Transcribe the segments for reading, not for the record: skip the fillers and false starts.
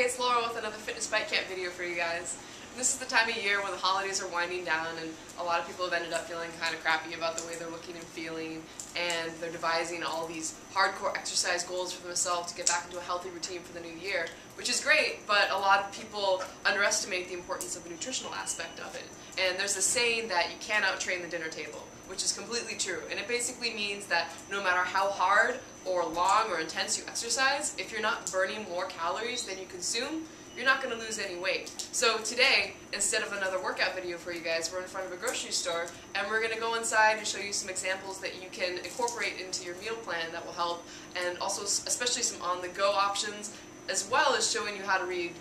it's Laura with another Fitness Bite Camp video for you guys. This is the time of year when the holidays are winding down and a lot of people have ended up feeling kind of crappy about the way they're looking and feeling, and they're devising all these hardcore exercise goals for themselves to get back into a healthy routine for the new year, which is great, but a lot of people underestimate the importance of the nutritional aspect of it. And there's a saying that you can't out-train the dinner table, which is completely true. And it basically means that no matter how hard or long or intense you exercise, if you're not burning more calories than you consume, you're not going to lose any weight. So today, instead of another workout video for you guys, we're in front of a grocery store and we're going to go inside and show you some examples that you can incorporate into your meal plan that will help, and also especially some on-the-go options, as well as showing you how to read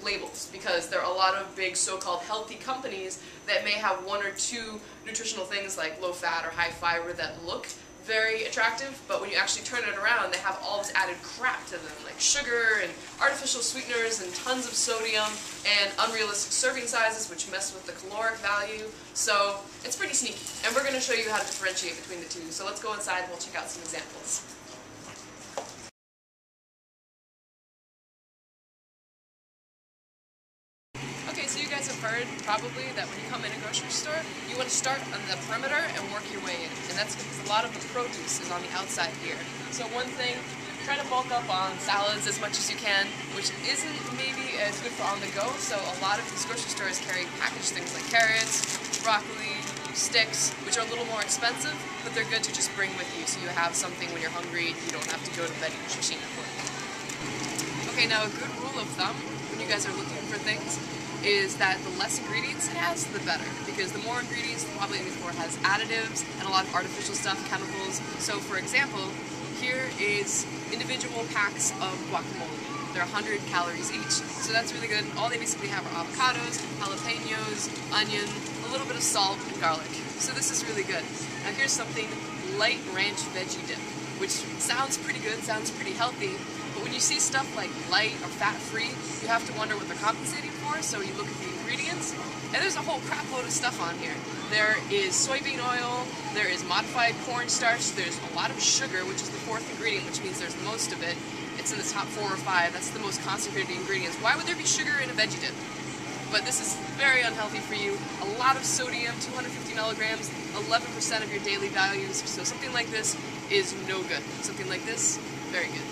labels, because there are a lot of big so-called healthy companies that may have one or two nutritional things like low fat or high fiber that look very attractive, but when you actually turn it around, they have all this added crap to them, like sugar and artificial sweeteners and tons of sodium and unrealistic serving sizes which mess with the caloric value. So it's pretty sneaky, and we're going to show you how to differentiate between the two. So let's go inside and we'll check out some examples. Okay, so you guys have heard probably that when you come in a grocery store, you want to start on the perimeter and work your way in. And that's because a lot of the produce is on the outside here. So one thing, try to bulk up on salads as much as you can, which isn't maybe as good for on the go. So a lot of these grocery stores carry packaged things like carrots, broccoli, sticks, which are a little more expensive, but they're good to just bring with you so you have something when you're hungry. You don't have to go to the vending machine at work. Okay, now a good rule of thumb when you guys are looking for things is that the less ingredients it has, the better. Because the more ingredients, probably before it has additives and a lot of artificial stuff, chemicals. So for example, here is individual packs of guacamole. They're 100 calories each, so that's really good. All they basically have are avocados, jalapenos, onion, a little bit of salt, and garlic. So this is really good. Now here's something, light ranch veggie dip, which sounds pretty good, sounds pretty healthy, but when you see stuff like light or fat-free, you have to wonder what they're compensating for, so you look at the ingredients, and there's a whole crap load of stuff on here. There is soybean oil, there is modified cornstarch, there's a lot of sugar, which is the fourth ingredient, which means there's most of it. It's in the top 4 or 5, that's the most concentrated ingredients. Why would there be sugar in a veggie dip? But this is very unhealthy for you. A lot of sodium, 250 milligrams, 11% of your daily values, so something like this is no good. Something like this, very good.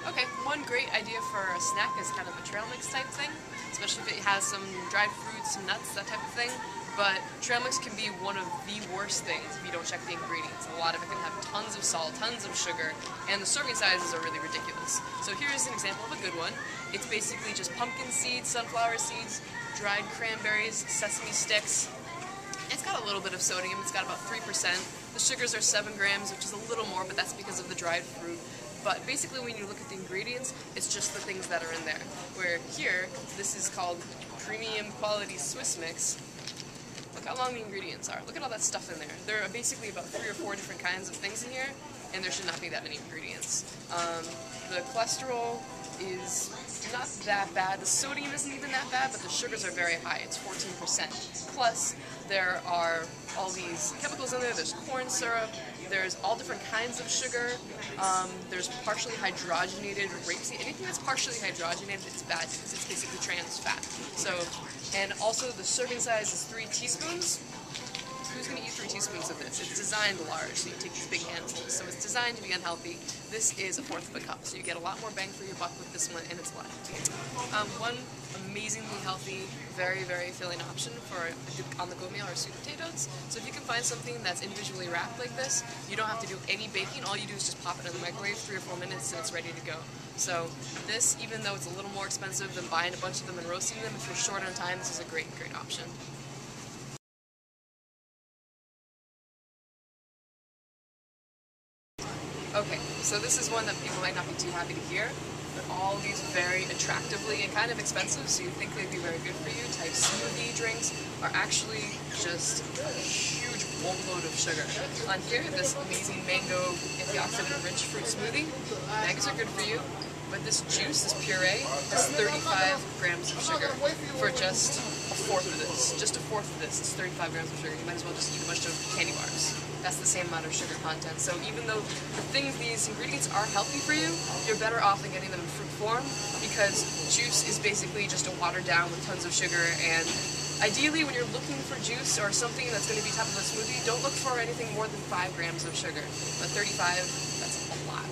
Okay, one great idea for a snack is kind of a trail mix type thing, especially if it has some dried fruits, some nuts, that type of thing. But trail mix can be one of the worst things if you don't check the ingredients. A lot of it can have tons of salt, tons of sugar, and the serving sizes are really ridiculous. So here's an example of a good one. It's basically just pumpkin seeds, sunflower seeds, dried cranberries, sesame sticks. It's got a little bit of sodium, it's got about 3%. The sugars are 7 grams, which is a little more, but that's because of the dried fruit. But basically when you look at the ingredients, it's just the things that are in there. Where here, this is called premium quality Swiss mix. Look how long the ingredients are. Look at all that stuff in there. There are basically about 3 or 4 different kinds of things in here, and there should not be that many ingredients. The cholesterol is not that bad. The sodium isn't even that bad, but the sugars are very high. It's 14%. Plus, there are all these chemicals in there. There's corn syrup. There's all different kinds of sugar. There's partially hydrogenated rapeseed. Anything that's partially hydrogenated, it's bad because it's basically trans fat. So, and also the serving size is 3 teaspoons. Who's going to eat 3 teaspoons of this? It's designed large, so you take these big handfuls. So it's designed to be unhealthy. This is 1/4 of a cup, so you get a lot more bang for your buck with this one, and it's light. One amazingly healthy, very, very filling option for on-the-go meal are sweet potatoes. So if you can find something that's individually wrapped like this, you don't have to do any baking. All you do is just pop it in the microwave 3 or 4 minutes, and it's ready to go. So this, even though it's a little more expensive than buying a bunch of them and roasting them, if you're short on time, this is a great, great option. Okay, so this is one that people might not be too happy to hear, but all these very attractively and kind of expensive, so you think they'd be very good for you, type smoothie drinks are actually just a huge boatload of sugar. On here, this amazing mango antioxidant-rich fruit smoothie. Mangoes are good for you. But this juice, this puree, has 35 grams of sugar for just a fourth of this. Just a fourth of this is 35 grams of sugar. You might as well just eat a bunch of candy bars. That's the same amount of sugar content. So even though these ingredients are healthy for you, you're better off than getting them in fruit form, because juice is basically just a watered down with tons of sugar. And ideally, when you're looking for juice or something that's going to be top of a smoothie, don't look for anything more than 5 grams of sugar. But 35, that's a lot.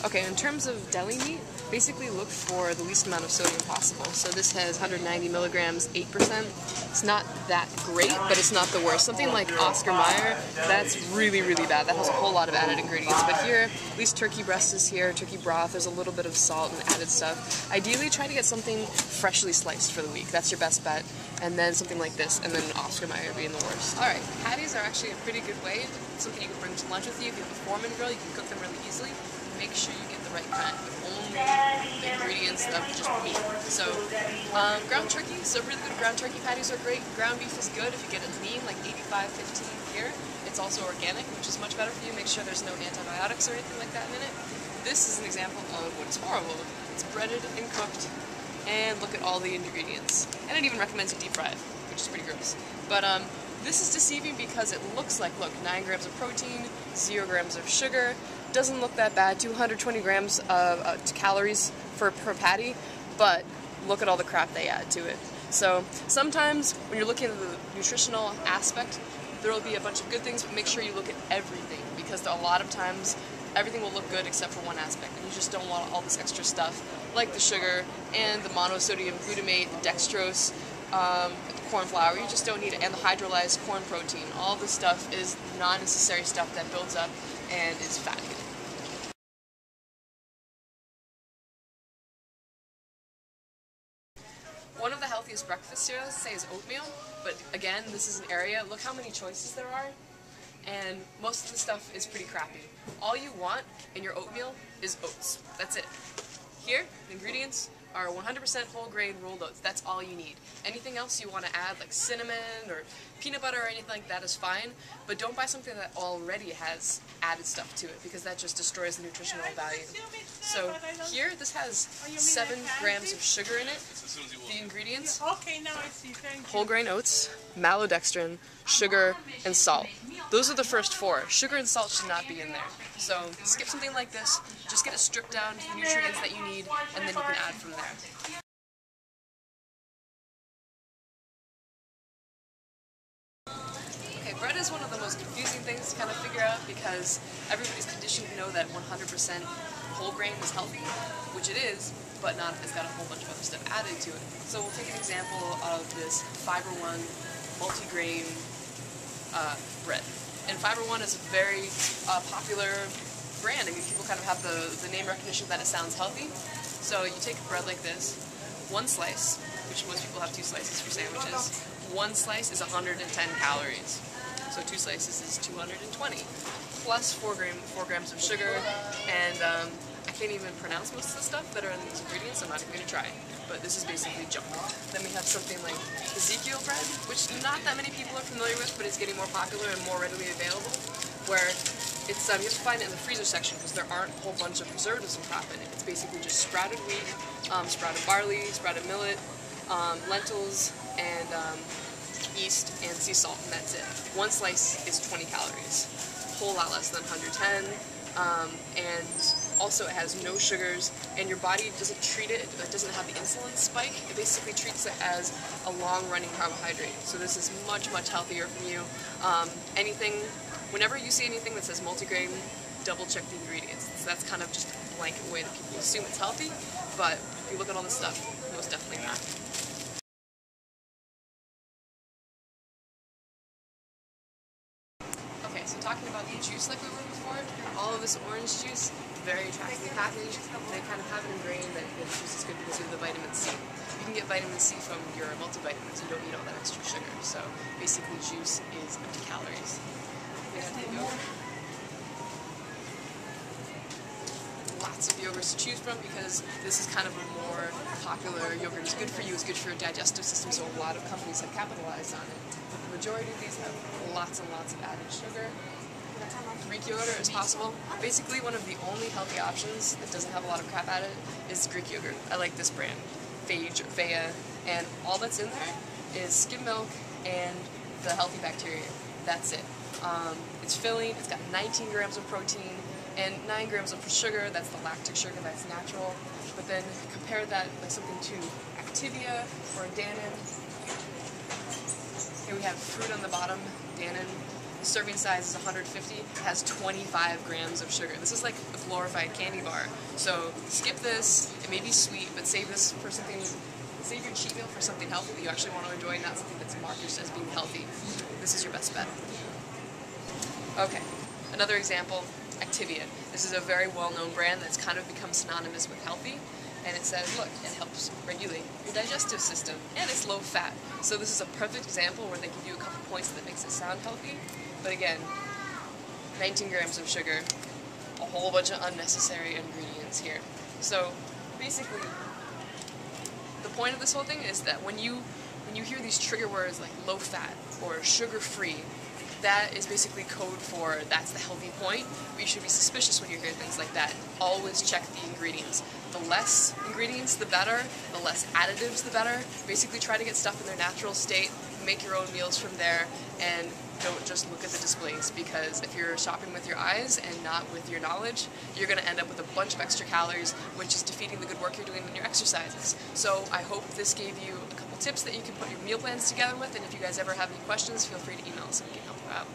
Okay, in terms of deli meat, basically look for the least amount of sodium possible. So this has 190 milligrams, 8%. It's not that great, but it's not the worst. Something like Oscar Mayer, that's really, really bad. That has a whole lot of added ingredients. But here, at least turkey breast is here, turkey broth, there's a little bit of salt and added stuff. Ideally, try to get something freshly sliced for the week. That's your best bet. And then something like this, and then Oscar Mayer being the worst. Alright, patties are actually a pretty good way. Something you can bring to lunch with you. If you have a Foreman grill, you can cook them really easily. Make sure you get the right kind with only the ingredients of just meat. So, ground turkey, so really good ground turkey patties are great. Ground beef is good if you get it lean, like 85-15 here. It's also organic, which is much better for you. Make sure there's no antibiotics or anything like that in it. This is an example of what is horrible. It's breaded and cooked, and look at all the ingredients. And it even recommends you deep fry it, which is pretty gross. But this is deceiving because it looks like, look, 9 grams of protein, 0 grams of sugar. Doesn't look that bad, 220 grams of calories per patty, but look at all the crap they add to it. So sometimes when you're looking at the nutritional aspect, there will be a bunch of good things, but make sure you look at everything, because a lot of times everything will look good except for one aspect, and you just don't want all this extra stuff, like the sugar and the monosodium glutamate, the dextrose, corn flour. You just don't need it, and the hydrolyzed corn protein. All this stuff is non-necessary stuff that builds up and is fatty. One of the healthiest breakfast cereals, say, is oatmeal, but again, this is an area, look how many choices there are, and most of the stuff is pretty crappy. All you want in your oatmeal is oats. That's it. Here, the ingredients are 100% whole grain rolled oats. That's all you need. Anything else you want to add, like cinnamon or peanut butter or anything like that, is fine, but don't buy something that already has added stuff to it, because that just destroys the nutritional value. So here, this has 7 grams of sugar in it. The ingredients: okay, now I see. Thank you. Whole grain oats, maltodextrin, sugar, and salt. Those are the first 4. Sugar and salt should not be in there. So skip something like this, just get it stripped down to the nutrients that you need, and then you can add from there. Okay, bread is one of the most confusing things to kind of figure out, because everybody's conditioned to know that 100% whole grain is healthy, which it is, but not if it's got a whole bunch of other stuff added to it. So we'll take an example of this Fiber One multigrain bread. And Fiber One is a very popular brand. I mean, people kind of have the name recognition that it sounds healthy. So you take a bread like this, 1 slice, which most people have 2 slices for sandwiches. 1 slice is 110 calories. So 2 slices is 220, plus 4 grams of sugar, and I can't even pronounce most of the stuff that are in these ingredients, so I'm not even going to try. But this is basically junk. Then we have something like Ezekiel bread, which not that many people are familiar with, but it's getting more popular and more readily available, where it's you have to find it in the freezer section, because there aren't a whole bunch of preservatives and crap in it. It's basically just sprouted wheat, sprouted barley, sprouted millet, lentils, and yeast and sea salt, and that's it. 1 slice is 20 calories, a whole lot less than 110, and also it has no sugars, and your body doesn't treat it, it doesn't have the insulin spike, it basically treats it as a long-running carbohydrate. So this is much, much healthier for you. Whenever you see anything that says multigrain, double check the ingredients. So that's kind of just a blanket way that people assume it's healthy, but if you look at all this stuff, most definitely not. Okay, so talking about the juice like we were before, all of this orange juice, very attractively packaged. They kind of have it ingrained that the juice is good because of the vitamin C. You can get vitamin C from your multivitamins. You don't need all that extra sugar. So basically, juice is empty calories. Lots of yogurt yogurts to choose from because this is kind of a more popular yogurt. It's good for you, it's good for your digestive system, so a lot of companies have capitalized on it. But the majority of these have lots and lots of added sugar. Greek yogurt is possible. Basically, one of the only healthy options that doesn't have a lot of crap added is Greek yogurt. I like this brand, Phage or Faya, and all that's in there is skim milk and the healthy bacteria. That's it. It's filling, it's got 19 grams of protein and 9 grams of sugar. That's the lactic sugar, that's natural. But then compare that like something to Activia or Dannon. Here we have fruit on the bottom, Dannon. The serving size is 150. It has 25 grams of sugar. This is like a glorified candy bar. So skip this. It may be sweet, but save this for something. Save your cheat meal for something healthy that you actually want to enjoy, not something that's marketed as being healthy. This is your best bet. Okay, another example, Activia. This is a very well-known brand that's kind of become synonymous with healthy. And it says, look, it helps regulate your digestive system, and it's low fat. So this is a perfect example where they give you a couple points that makes it sound healthy. But again, 19 grams of sugar, a whole bunch of unnecessary ingredients here. So basically, the point of this whole thing is that when you hear these trigger words like low fat or sugar free, that is basically code for that's the healthy point, but you should be suspicious when you hear things like that. Always check the ingredients. The less ingredients, the better. The less additives, the better. Basically try to get stuff in their natural state, make your own meals from there, and don't just look at the displays, because if you're shopping with your eyes and not with your knowledge, you're going to end up with a bunch of extra calories, which is defeating the good work you're doing in your exercises. So I hope this gave you a couple tips that you can put your meal plans together with, and if you guys ever have any questions, feel free to email us and we can help you out.